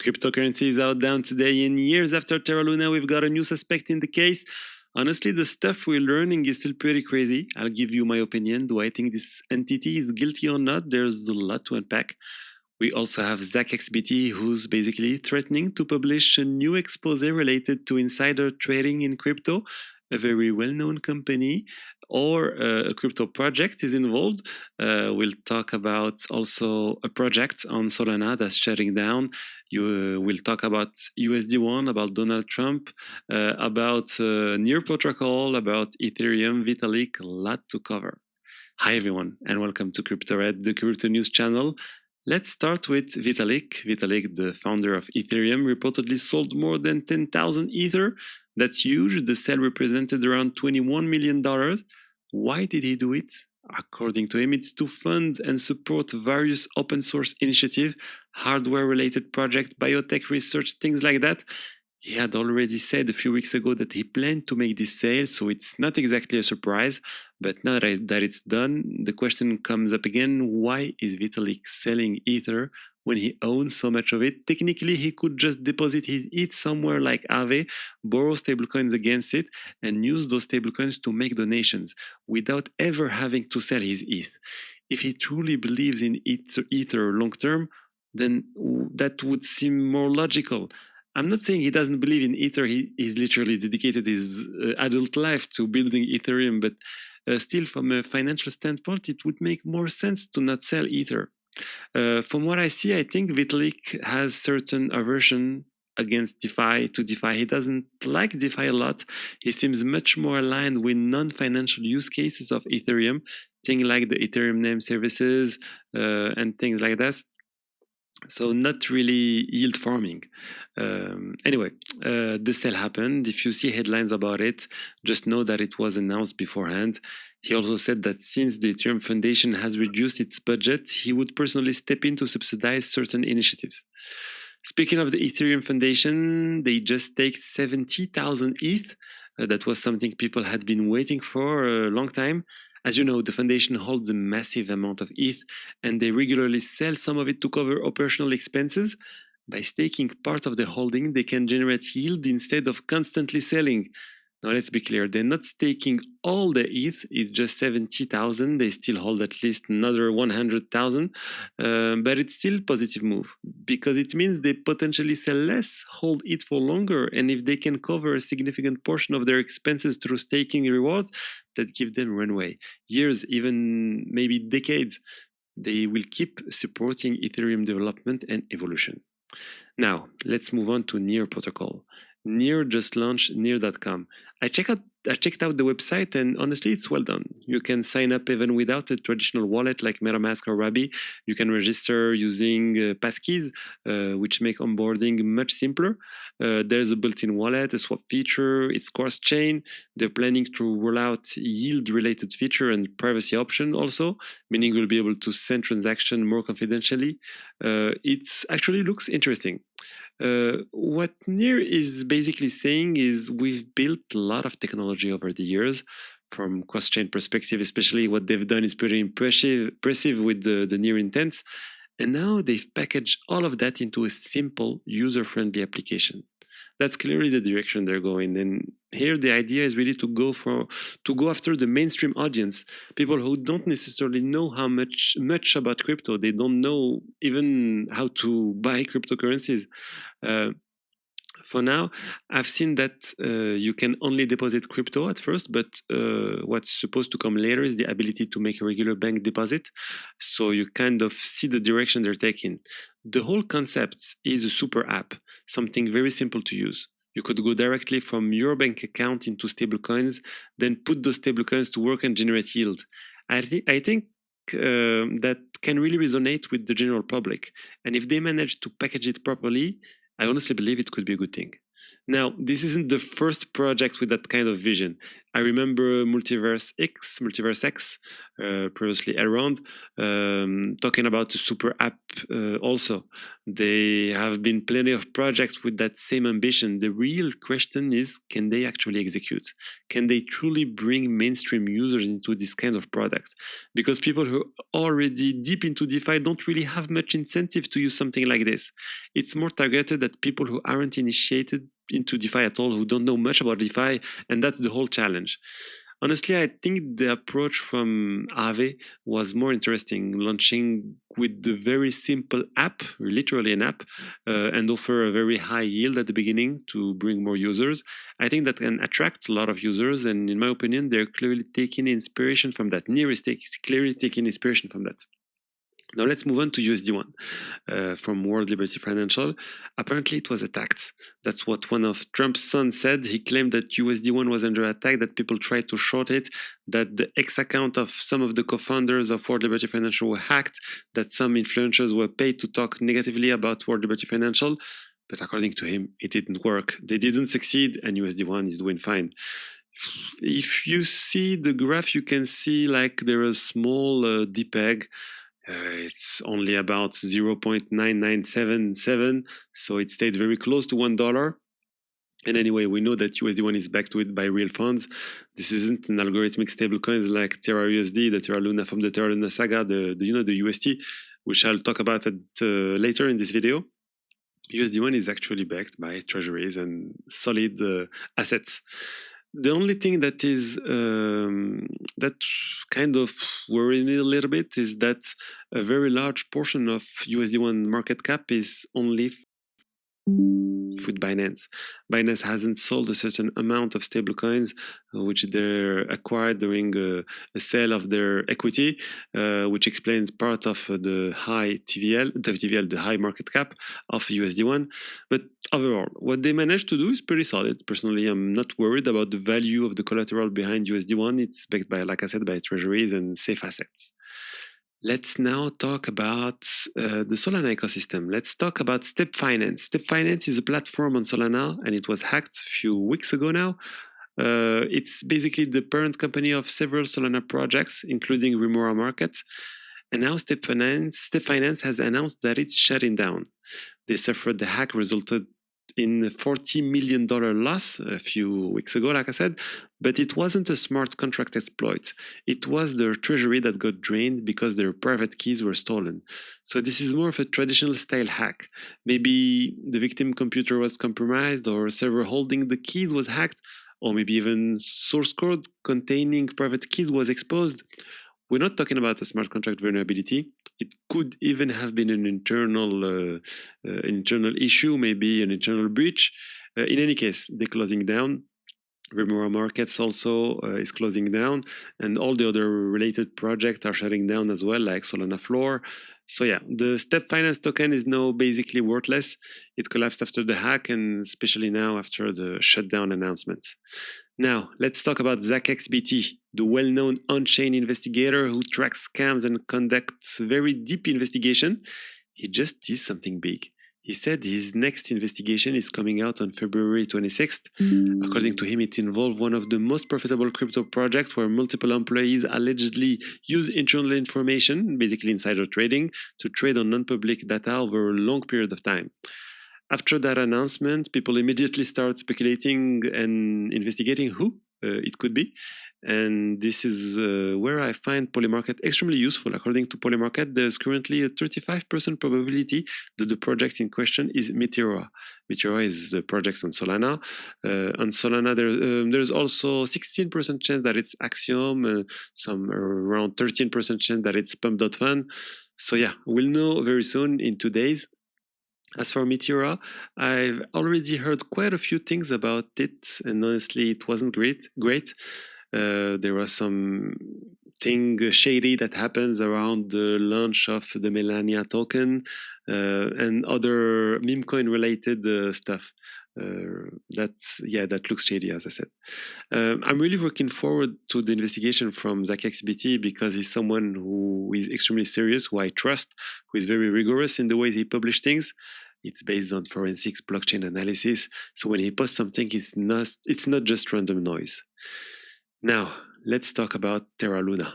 Cryptocurrency is out down today, and years after Terra Luna, we've got a new suspect in the case. Honestly, the stuff we're learning is still pretty crazy. I'll give you my opinion. Do I think this entity is guilty or not? There's a lot to unpack. We also have ZachXBT, who's basically threatening to publish a new expose related to insider trading in crypto. A very well-known company or a crypto project is involved. We'll talk about also a project on Solana that's shutting down. We'll talk about USD1, about Donald Trump, about Near Protocol, about Ethereum, Vitalik, a lot to cover. Hi everyone, and welcome to CryptoRed, the crypto news channel. Let's start with Vitalik. Vitalik, the founder of Ethereum, reportedly sold more than 10,000 Ether. That's huge. The sale represented around $21 million. Why did he do it? According to him, it's to fund and support various open source initiatives, hardware-related projects, biotech research, things like that. He had already said a few weeks ago that he planned to make this sale, so it's not exactly a surprise. But now that it's done, the question comes up again, why is Vitalik selling Ether when he owns so much of it? Technically, he could just deposit his ETH somewhere like Aave, borrow stablecoins against it, and use those stablecoins to make donations without ever having to sell his ETH. If he truly believes in Ether long-term, then that would seem more logical. I'm not saying he doesn't believe in Ether. He's literally dedicated his adult life to building Ethereum, but still from a financial standpoint, it would make more sense to not sell Ether. From what I see, I think Vitalik has certain aversion against DeFi. He doesn't like DeFi a lot. He seems much more aligned with non-financial use cases of Ethereum, things like the Ethereum name services and things like that. So not really yield farming. Anyway, the sale happened. If you see headlines about it, just know that it was announced beforehand. He also said that since the Ethereum Foundation has reduced its budget, he would personally step in to subsidize certain initiatives. Speaking of the Ethereum Foundation, they just staked 70,000 ETH. That was something people had been waiting for a long time. As you know, the foundation holds a massive amount of ETH, and they regularly sell some of it to cover operational expenses. By staking part of the holding, they can generate yield instead of constantly selling. Now, let's be clear, they're not staking all the ETH, it's just 70,000. They still hold at least another 100,000, but it's still a positive move because it means they potentially sell less, hold ETH for longer, and if they can cover a significant portion of their expenses through staking rewards, that give them runway. Years, even maybe decades, they will keep supporting Ethereum development and evolution. Now, let's move on to Near Protocol. Near just launched Near.com. I checked out the website, and honestly, it's well done. You can sign up even without a traditional wallet like MetaMask or Rabi. You can register using passkeys, which make onboarding much simpler. There's a built-in wallet, a swap feature, it's cross-chain. They're planning to roll out yield-related feature and privacy option also, meaning you'll be able to send transaction more confidentially. It actually looks interesting. What Near is basically saying is we've built a lot of technology over the years. From cross-chain perspective, especially what they've done is pretty impressive with the Near intents. And now they've packaged all of that into a simple, user-friendly application. That's clearly the direction they're going. And here the idea is really to go after the mainstream audience, people who don't necessarily know how much about crypto. They don't know even how to buy cryptocurrencies. For now, I've seen that you can only deposit crypto at first, but what's supposed to come later is the ability to make a regular bank deposit. So you kind of see the direction they're taking. The whole concept is a super app, something very simple to use. You could go directly from your bank account into stablecoins, then put those stablecoins to work and generate yield. I think that can really resonate with the general public. And if they manage to package it properly, I honestly believe it could be a good thing. Now, this isn't the first project with that kind of vision. I remember Multiverse X, previously around, talking about a super app also. There have been plenty of projects with that same ambition. The real question is, can they actually execute? Can they truly bring mainstream users into this kind of product? Because people who are already deep into DeFi don't really have much incentive to use something like this. It's more targeted at people who aren't initiated into DeFi at all, who don't know much about DeFi, and that's the whole challenge. Honestly, I think the approach from Aave was more interesting, launching with the very simple app, literally an app, and offer a very high yield at the beginning to bring more users. I think that can attract a lot of users, and in my opinion, they're clearly taking inspiration from that. Near is clearly taking inspiration from that. Now let's move on to USD1 from World Liberty Financial. Apparently it was attacked. That's what one of Trump's sons said. He claimed that USD1 was under attack, that people tried to short it, that the X account of some of the co-founders of World Liberty Financial were hacked, that some influencers were paid to talk negatively about World Liberty Financial. But according to him, it didn't work. They didn't succeed, and USD1 is doing fine. If you see the graph, you can see like there is a small DPEG. It's only about 0.9977, so it stayed very close to $1. And anyway, we know that USD1 is backed with by real funds. This isn't an algorithmic stablecoins like TerraUSD, the Terra Luna from the Terra Luna saga, the UST, which I'll talk about later in this video. USD1 is actually backed by treasuries and solid assets. The only thing that is that kind of worried me a little bit is that a very large portion of USD1 market cap is only with Binance. Binance hasn't sold a certain amount of stablecoins, which they acquired during a sale of their equity, which explains part of the high the high market cap of USD1. But overall, what they managed to do is pretty solid. Personally, I'm not worried about the value of the collateral behind USD1. It's backed by, like I said, by treasuries and safe assets. Let's now talk about the Solana ecosystem. Let's talk about Step Finance. Step Finance is a platform on Solana, and it was hacked a few weeks ago now. It's basically the parent company of several Solana projects, including Remora Market. And now Step Finance has announced that it's shutting down. They suffered the hack resulted in a $40 million loss a few weeks ago, like I said, but it wasn't a smart contract exploit. It was their treasury that got drained because their private keys were stolen. So this is more of a traditional style hack. Maybe the victim computer was compromised, or a server holding the keys was hacked, or maybe even source code containing private keys was exposed. We're not talking about a smart contract vulnerability. It could even have been an internal issue, maybe an internal breach. In any case, they're closing down. Remora Markets also is closing down, and all the other related projects are shutting down as well, like Solana Floor. So yeah, the Step Finance token is now basically worthless. It collapsed after the hack, and especially now after the shutdown announcements. Now, let's talk about ZachXBT, the well-known on-chain investigator who tracks scams and conducts very deep investigation. He just did something big. He said his next investigation is coming out on February 26th. According to him, it involved one of the most profitable crypto projects where multiple employees allegedly use internal information, basically insider trading, to trade on non-public data over a long period of time. After that announcement, people immediately start speculating and investigating who it could be. And this is where I find Polymarket extremely useful. According to Polymarket, there's currently a 35% probability that the project in question is Meteora. Meteora is the project on Solana. On Solana, there's also 16% chance that it's Axiom, some around 13% chance that it's Pump.fun. So yeah, we'll know very soon in 2 days. As for Meteora, I've already heard quite a few things about it, and honestly, it wasn't great. There was some thing shady that happens around the launch of the Melania token and other meme coin related stuff. That looks shady, as I said. I'm really looking forward to the investigation from ZachXBT because he's someone who is extremely serious, who I trust, who is very rigorous in the way he publishes things. It's based on forensics blockchain analysis. So when he posts something, it's not just random noise. Now, let's talk about Terra Luna.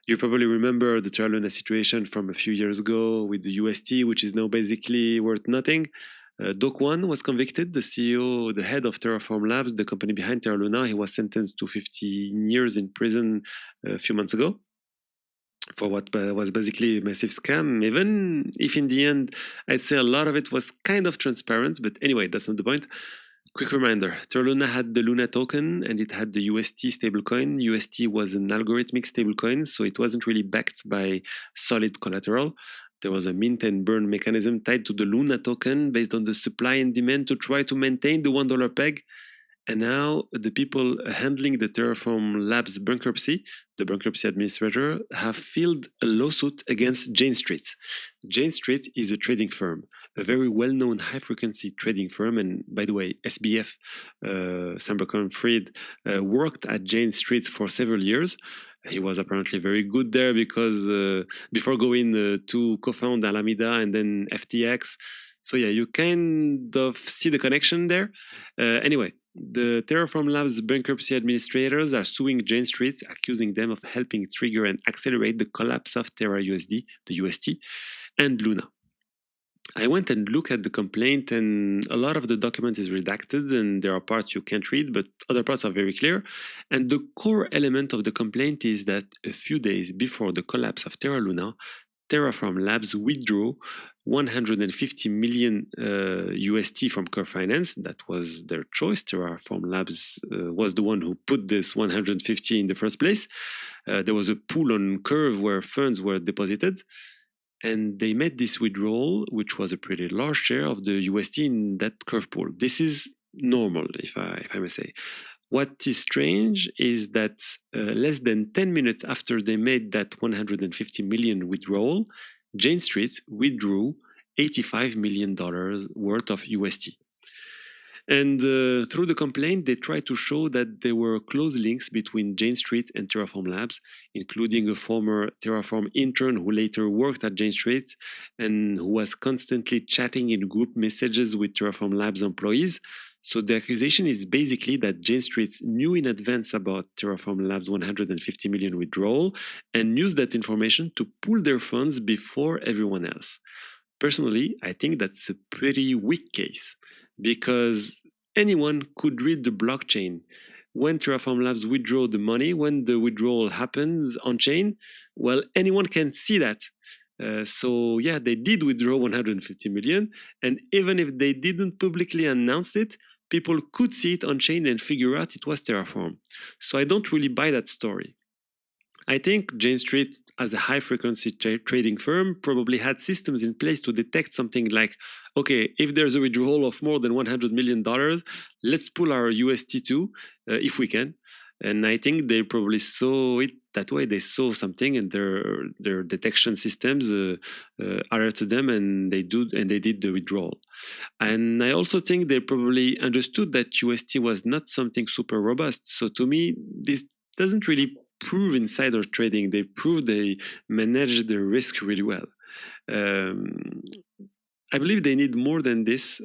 You probably remember the Terra Luna situation from a few years ago with the UST, which is now basically worth nothing. Doc One was convicted, the CEO, the head of Terraform Labs, the company behind Terra Luna. He was sentenced to 15 years in prison a few months ago for what was basically a massive scam, even if in the end, I'd say a lot of it was kind of transparent. But anyway, that's not the point. Quick reminder, Terra Luna had the Luna token and it had the UST stablecoin. UST was an algorithmic stablecoin, so it wasn't really backed by solid collateral. There was a mint and burn mechanism tied to the Luna token based on the supply and demand to try to maintain the $1 peg. And now the people handling the Terraform Labs bankruptcy, the bankruptcy administrator, have filed a lawsuit against Jane Street. Jane Street is a trading firm, a very well-known high-frequency trading firm. And by the way, SBF, Sam Bankman-Fried, worked at Jane Street for several years. He was apparently very good there because before going to co-found Alameda and then FTX. So yeah, you kind of see the connection there. Anyway, the Terraform Labs bankruptcy administrators are suing Jane Street, accusing them of helping trigger and accelerate the collapse of TerraUSD, the UST, and Luna. I went and looked at the complaint, and a lot of the document is redacted, and there are parts you can't read, but other parts are very clear. And the core element of the complaint is that a few days before the collapse of Terra Luna, Terraform Labs withdrew 150 million UST from Curve Finance. That was their choice. Terraform Labs was the one who put this 150 in the first place. There was a pool on Curve where funds were deposited. And they made this withdrawal, which was a pretty large share of the UST in that Curve pool. This is normal, if I may say. What is strange is that less than 10 minutes after they made that 150 million withdrawal, Jane Street withdrew $85 million worth of UST. And through the complaint, they tried to show that there were close links between Jane Street and Terraform Labs, including a former Terraform intern who later worked at Jane Street and who was constantly chatting in group messages with Terraform Labs employees. So the accusation is basically that Jane Street knew in advance about Terraform Labs' 150 million withdrawal and used that information to pool their funds before everyone else. Personally, I think that's a pretty weak case because anyone could read the blockchain. When Terraform Labs withdraw the money, when the withdrawal happens on chain, well, anyone can see that. So yeah, they did withdraw 150 million. And even if they didn't publicly announce it, people could see it on chain and figure out it was Terraform. So I don't really buy that story. I think Jane Street, as a high-frequency trading firm, probably had systems in place to detect something like, okay, if there's a withdrawal of more than $100 million, let's pull our UST too, if we can. And I think they probably saw it that way. They saw something, and their detection systems alerted them, and they did the withdrawal. And I also think they probably understood that UST was not something super robust. So to me, this doesn't really prove insider trading. They prove they manage the risk really well. I believe they need more than this.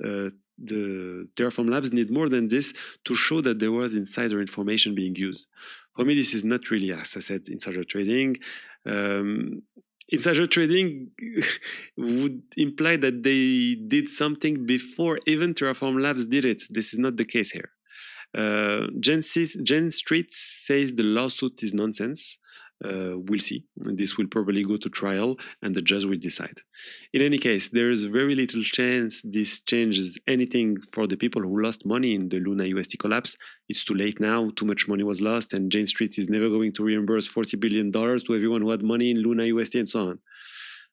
The Terraform Labs need more than this to show that there was insider information being used. For me, this is not really, as I said, insider trading. Insider trading would imply that they did something before even Terraform Labs did it. This is not the case here. Jane Street says the lawsuit is nonsense. We'll see. This will probably go to trial and the judge will decide. In any case, there is very little chance this changes anything for the people who lost money in the Luna UST collapse. It's too late now. Too much money was lost, and Jane Street is never going to reimburse $40 billion to everyone who had money in Luna UST and so on.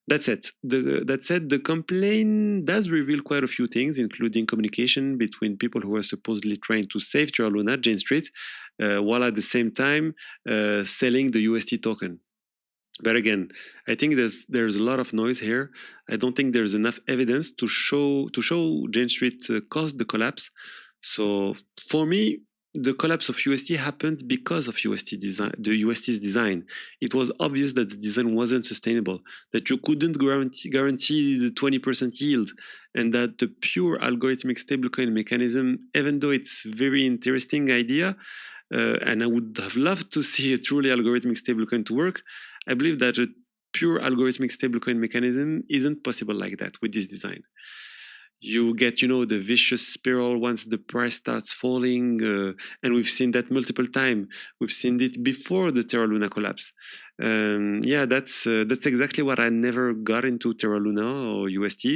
That's it. That said, the complaint does reveal quite a few things, including communication between people who were supposedly trying to save Terra Luna, Jane Street, while at the same time selling the UST token. But again, I think there's a lot of noise here. I don't think there's enough evidence to show Jane Street caused the collapse. So for me, the collapse of USD happened because of USD design, the USD's design. It was obvious that the design wasn't sustainable, that you couldn't guarantee the 20% yield, and that the pure algorithmic stablecoin mechanism, even though it's a very interesting idea, and I would have loved to see a truly algorithmic stablecoin to work, I believe that a pure algorithmic stablecoin mechanism isn't possible like that with this design. You get, the vicious spiral once the price starts falling, and we've seen that multiple times. We've seen it before the Terra Luna collapse. That's exactly what I never got into Terra Luna or UST,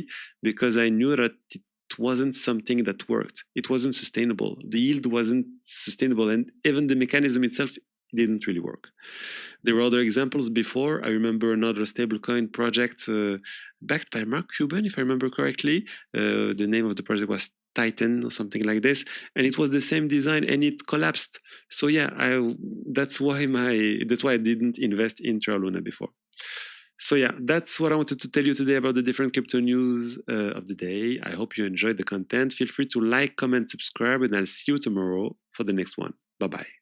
because I knew that it wasn't something that worked. It wasn't sustainable. The yield wasn't sustainable, and even the mechanism itself didn't really work. There were other examples before. I remember another stablecoin project backed by Mark Cuban, if I remember correctly. The name of the project was Titan or something like this, and it was the same design, and it collapsed. So that's why I didn't invest in Terra Luna before. So that's what I wanted to tell you today about the different crypto news of the day. I hope you enjoyed the content. Feel free to like, comment, subscribe, and I'll see you tomorrow for the next one. Bye-bye.